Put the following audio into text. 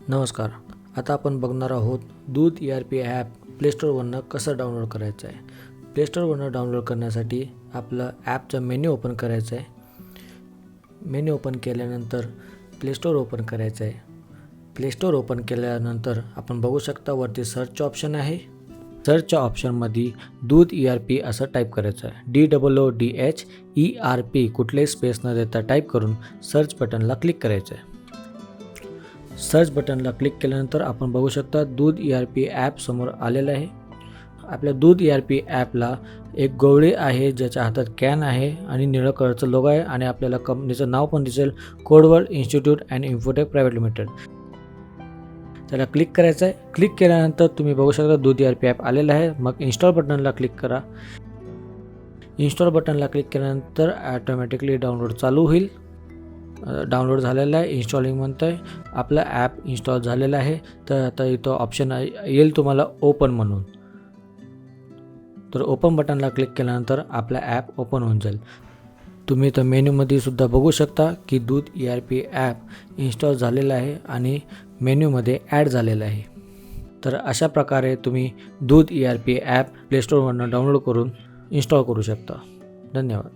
नमस्कार. आता आपण बघणार आहोत दूध ERP ॲप प्लेस्टोरवरनं कसं डाउनलोड करायचं आहे. प्लेस्टोरवरनं डाउनलोड करण्यासाठी आपलं ॲपचा मेन्यू ओपन करायचा आहे. मेन्यू ओपन केल्यानंतर प्लेस्टोर ओपन करायचं आहे. प्लेस्टोर ओपन केल्यानंतर आपण बघू शकता वरती सर्च ऑप्शन आहे. सर्चच्या ऑप्शनमध्ये दूध ERP असं टाईप करायचं आहे. DOODHERP कुठलेही स्पेस न देता टाईप करून सर्च बटनला क्लिक करायचं आहे. सर्च बटनला क्लिक केल्यानंतर आपण बघू शकता दूध ERP ॲप समोर आलेलं आहे. आपल्या दूध ERP ॲपला एक गवळी आहे ज्याच्या हातात कॅन आहे आणि निळं कलरचं लोगो आहे आणि आपल्याला कंपनीचं नाव पण दिसेल, Codeword Institute and Infotech Private Limited. त्याला क्लिक करायचं आहे. क्लिक केल्यानंतर तुम्ही बघू शकता दूध ERP ॲप आलेलं आहे. मग इन्स्टॉल बटनला क्लिक करा. इन्स्टॉल बटनला क्लिक केल्यानंतर ॲटोमॅटिकली डाउनलोड चालू होईल. डाउनलोड झालेलं आहे. इन्स्टॉलिंग म्हणतं आहे. आपलं ॲप इन्स्टॉल झालेलं आहे. तर आता इथं ऑप्शन येईल तुम्हाला ओपन म्हणून. तर ओपन बटनला क्लिक केल्यानंतर आपला ॲप ओपन होऊन जाईल. तुम्ही इथं मेन्यूमध्ये सुद्धा बघू शकता की दूध ERP ॲप इन्स्टॉल झालेलं आहे आणि मेन्यूमध्ये ॲड झालेलं आहे. तर अशा प्रकारे तुम्ही दूध ERP ॲप प्लेस्टोरवरनं डाउनलोड करून इन्स्टॉल करू शकता. धन्यवाद.